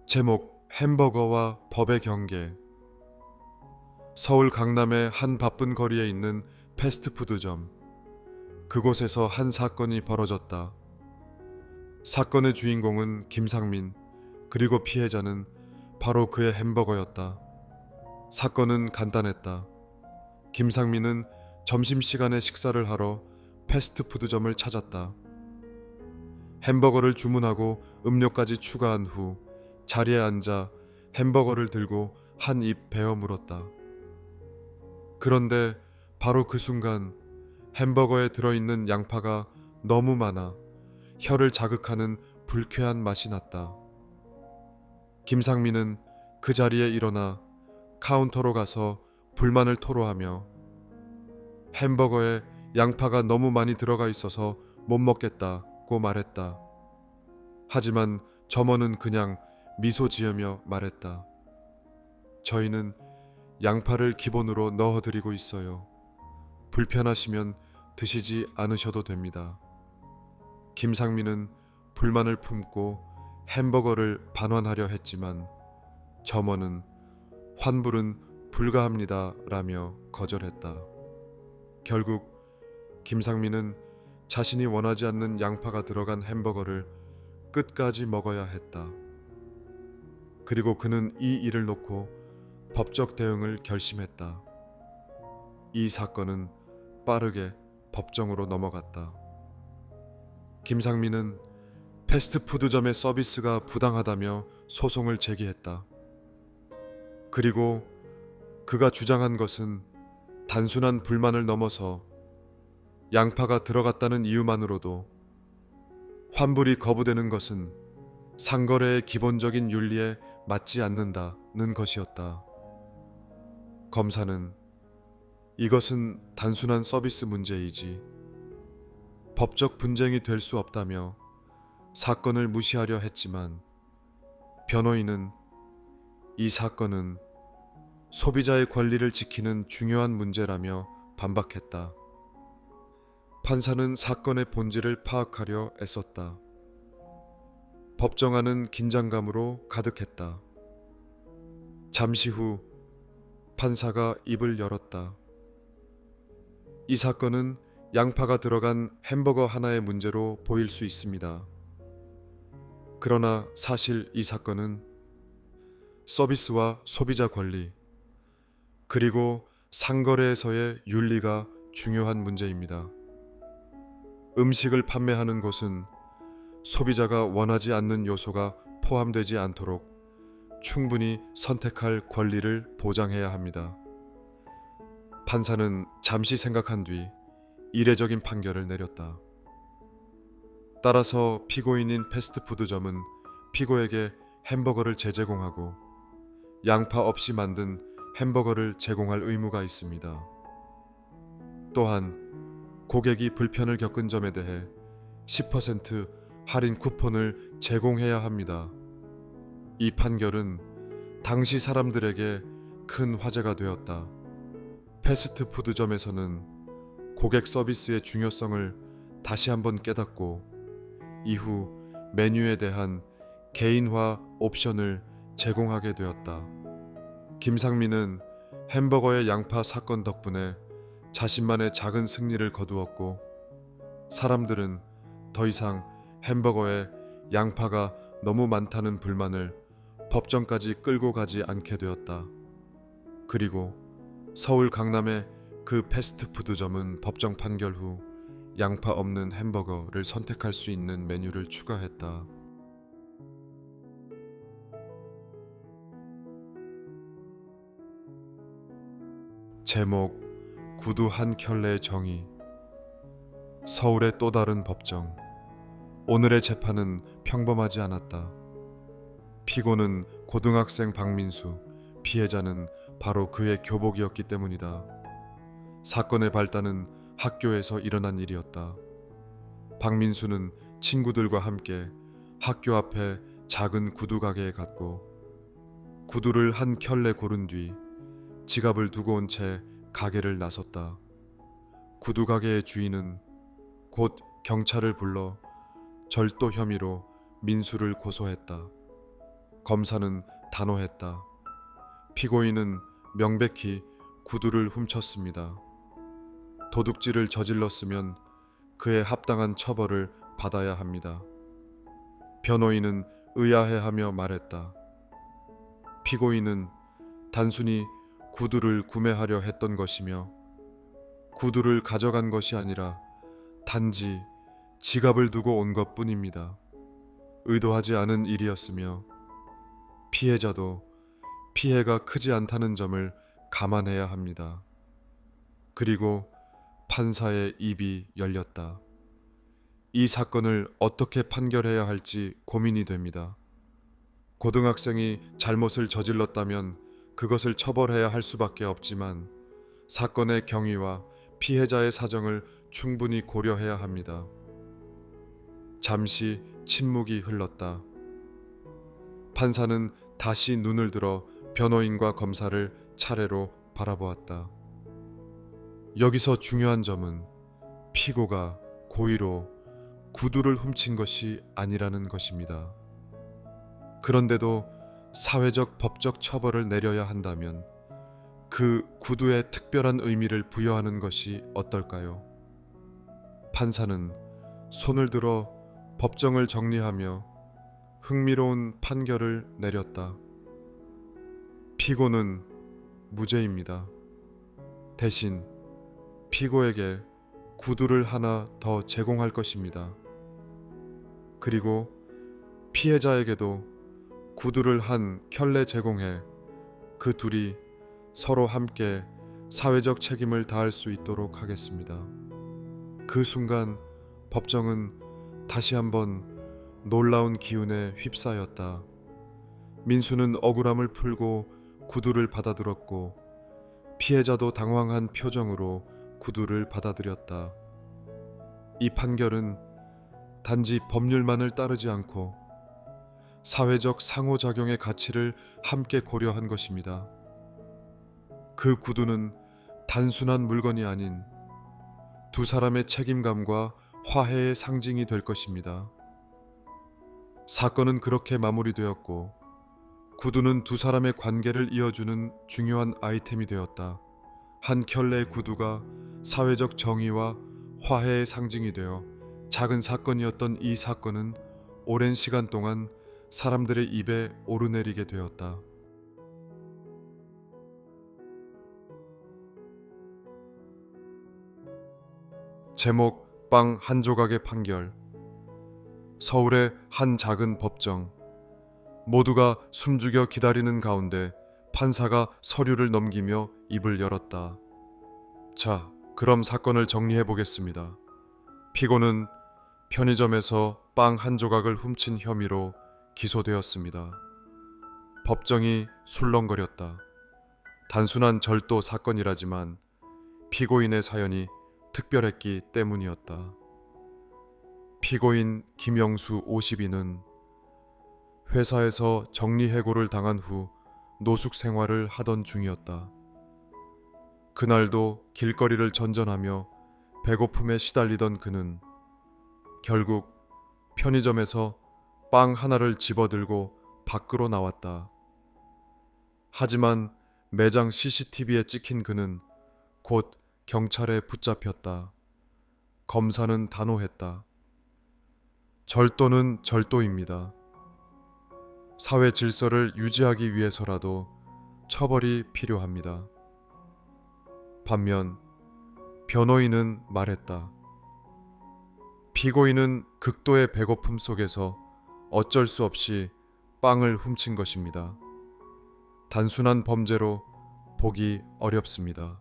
제목 햄버거와 법의 경계. 서울 강남의 한 바쁜 거리에 있는 패스트푸드점. 그곳에서 한 사건이 벌어졌다. 사건의 주인공은 김상민, 그리고 피해자는 바로 그의 햄버거였다. 사건은 간단했다. 김상민은 점심시간에 식사를 하러 패스트푸드점을 찾았다. 햄버거를 주문하고 음료까지 추가한 후 자리에 앉아 햄버거를 들고 한 입 베어 물었다. 그런데 바로 그 순간 햄버거에 들어있는 양파가 너무 많아 혀를 자극하는 불쾌한 맛이 났다. 김상민은 그 자리에 일어나 카운터로 가서 불만을 토로하며 햄버거에 양파가 너무 많이 들어가 있어서 못 먹겠다고 말했다. 하지만 점원은 그냥 미소 지으며 말했다. 저희는 양파를 기본으로 넣어드리고 있어요. 불편하시면 드시지 않으셔도 됩니다. 김상민은 불만을 품고 햄버거를 반환하려 했지만 점원은 환불은 불가합니다 라며 거절했다. 결국 김상민은 자신이 원하지 않는 양파가 들어간 햄버거를 끝까지 먹어야 했다. 그리고 그는 이 일을 놓고 법적 대응을 결심했다. 이 사건은 빠르게 법정으로 넘어갔다. 김상민은 패스트푸드점의 서비스가 부당하다며 소송을 제기했다. 그리고 그가 주장한 것은 단순한 불만을 넘어서 양파가 들어갔다는 이유만으로도 환불이 거부되는 것은 상거래의 기본적인 윤리에 맞지 않는다는 것이었다. 검사는 이것은 단순한 서비스 문제이지 법적 분쟁이 될 수 없다며 사건을 무시하려 했지만 변호인은 이 사건은 소비자의 권리를 지키는 중요한 문제라며 반박했다. 판사는 사건의 본질을 파악하려 애썼다. 법정안은 긴장감으로 가득했다. 잠시 후 판사가 입을 열었다. 이 사건은 양파가 들어간 햄버거 하나의 문제로 보일 수 있습니다. 그러나 사실 이 사건은 서비스와 소비자 권리, 그리고 상거래에서의 윤리가 중요한 문제입니다. 음식을 판매하는 곳은 소비자가 원하지 않는 요소가 포함되지 않도록 충분히 선택할 권리를 보장해야 합니다. 판사는 잠시 생각한 뒤 이례적인 판결을 내렸다. 따라서 피고인인 패스트푸드점은 피고에게 햄버거를 재제공하고 양파 없이 만든 햄버거를 제공할 의무가 있습니다. 또한 고객이 불편을 겪은 점에 대해 10% 할인 쿠폰을 제공해야 합니다. 이 판결은 당시 사람들에게 큰 화제가 되었다. 패스트푸드점에서는 고객 서비스의 중요성을 다시 한번 깨닫고 이후 메뉴에 대한 개인화 옵션을 제공하게 되었다. 김상민은 햄버거의 양파 사건 덕분에 자신만의 작은 승리를 거두었고 사람들은 더 이상 햄버거에 양파가 너무 많다는 불만을 법정까지 끌고 가지 않게 되었다. 그리고 서울 강남의 그 패스트푸드점은 법정 판결 후 양파 없는 햄버거를 선택할 수 있는 메뉴를 추가했다. 제목 구두 한 켤레의 정의. 서울의 또 다른 법정. 오늘의 재판은 평범하지 않았다. 피고는 고등학생 박민수, 피해자는 바로 그의 교복이었기 때문이다. 사건의 발단은 학교에서 일어난 일이었다. 박민수는 친구들과 함께 학교 앞에 작은 구두 가게에 갔고 구두를 한 켤레 고른 뒤 지갑을 두고 온 채 가게를 나섰다. 구두 가게의 주인은 곧 경찰을 불러 절도 혐의로 민수를 고소했다. 검사는 단호했다. 피고인은 명백히 구두를 훔쳤습니다. 도둑질을 저질렀으면 그에 합당한 처벌을 받아야 합니다. 변호인은 의아해하며 말했다. 피고인은 단순히 구두를 구매하려 했던 것이며 구두를 가져간 것이 아니라 단지 지갑을 두고 온 것뿐입니다. 의도하지 않은 일이었으며 피해자도 피해가 크지 않다는 점을 감안해야 합니다. 그리고 판사의 입이 열렸다. 이 사건을 어떻게 판결해야 할지 고민이 됩니다. 고등학생이 잘못을 저질렀다면 그것을 처벌해야 할 수밖에 없지만 사건의 경위와 피해자의 사정을 충분히 고려해야 합니다. 잠시 침묵이 흘렀다. 판사는 다시 눈을 들어 변호인과 검사를 차례로 바라보았다. 여기서 중요한 점은 피고가 고의로 구두를 훔친 것이 아니라는 것입니다. 그런데도 사회적 법적 처벌을 내려야 한다면 그 구두에 특별한 의미를 부여하는 것이 어떨까요? 판사는 손을 들어 법정을 정리하며 흥미로운 판결을 내렸다. 피고는 무죄입니다. 대신 피고에게 구두를 하나 더 제공할 것입니다. 그리고 피해자에게도 구두를 한 켤레 제공해 그 둘이 서로 함께 사회적 책임을 다할 수 있도록 하겠습니다. 그 순간 법정은 다시 한번 놀라운 기운에 휩싸였다. 민수는 억울함을 풀고 구두를 받아들었고 피해자도 당황한 표정으로 구두를 받아들였다. 이 판결은 단지 법률만을 따르지 않고 사회적 상호작용의 가치를 함께 고려한 것입니다. 그 구두는 단순한 물건이 아닌 두 사람의 책임감과 화해의 상징이 될 것입니다. 사건은 그렇게 마무리되었고 구두는 두 사람의 관계를 이어주는 중요한 아이템이 되었다. 한 켤레의 구두가 사회적 정의와 화해의 상징이 되어 작은 사건이었던 이 사건은 오랜 시간 동안 사람들의 입에 오르내리게 되었다. 제목 빵 한 조각의 판결. 서울의 한 작은 법정. 모두가 숨죽여 기다리는 가운데 판사가 서류를 넘기며 입을 열었다. 자, 그럼 사건을 정리해 보겠습니다. 피고는 편의점에서 빵 한 조각을 훔친 혐의로 기소되었습니다. 법정이 술렁거렸다. 단순한 절도 사건이라지만 피고인의 사연이 특별했기 때문이었다. 피고인 김영수 52는 회사에서 정리해고를 당한 후 노숙 생활을 하던 중이었다. 그날도 길거리를 전전하며 배고픔에 시달리던 그는 결국 편의점에서 빵 하나를 집어들고 밖으로 나왔다. 하지만 매장 CCTV에 찍힌 그는 곧 경찰에 붙잡혔다. 검사는 단호했다. 절도는 절도입니다. 사회 질서를 유지하기 위해서라도 처벌이 필요합니다. 반면 변호인은 말했다. 피고인은 극도의 배고픔 속에서 어쩔 수 없이 빵을 훔친 것입니다. 단순한 범죄로 보기 어렵습니다.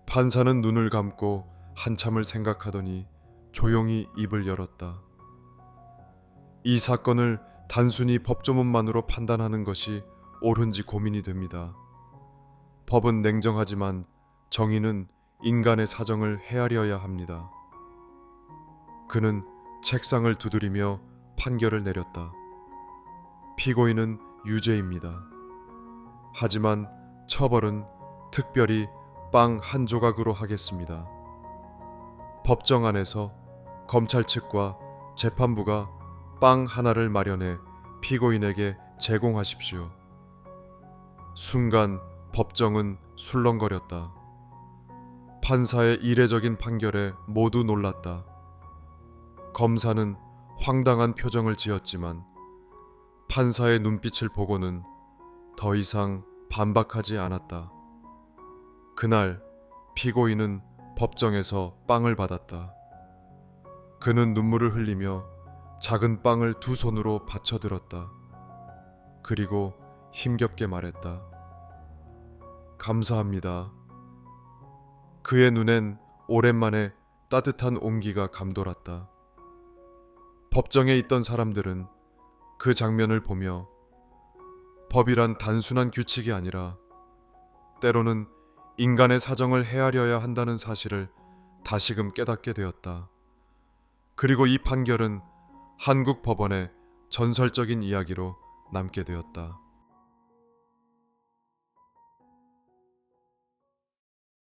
판사는 눈을 감고 한참을 생각하더니 조용히 입을 열었다. 이 사건을 단순히 법조문만으로 판단하는 것이 옳은지 고민이 됩니다. 법은 냉정하지만 정의는 인간의 사정을 헤아려야 합니다. 그는 책상을 두드리며 판결을 내렸다. 피고인은 유죄입니다. 하지만 처벌은 특별히 빵 한 조각으로 하겠습니다. 법정 안에서 검찰 측과 재판부가 빵 하나를 마련해 피고인에게 제공하십시오. 순간 법정은 술렁거렸다. 판사의 이례적인 판결에 모두 놀랐다. 검사는 황당한 표정을 지었지만 판사의 눈빛을 보고는 더 이상 반박하지 않았다. 그날 피고인은 법정에서 빵을 받았다. 그는 눈물을 흘리며 작은 빵을 두 손으로 받쳐들었다. 그리고 힘겹게 말했다. 감사합니다. 그의 눈엔 오랜만에 따뜻한 온기가 감돌았다. 법정에 있던 사람들은 그 장면을 보며 법이란 단순한 규칙이 아니라 때로는 인간의 사정을 헤아려야 한다는 사실을 다시금 깨닫게 되었다. 그리고 이 판결은 한국 법원의 전설적인 이야기로 남게 되었다.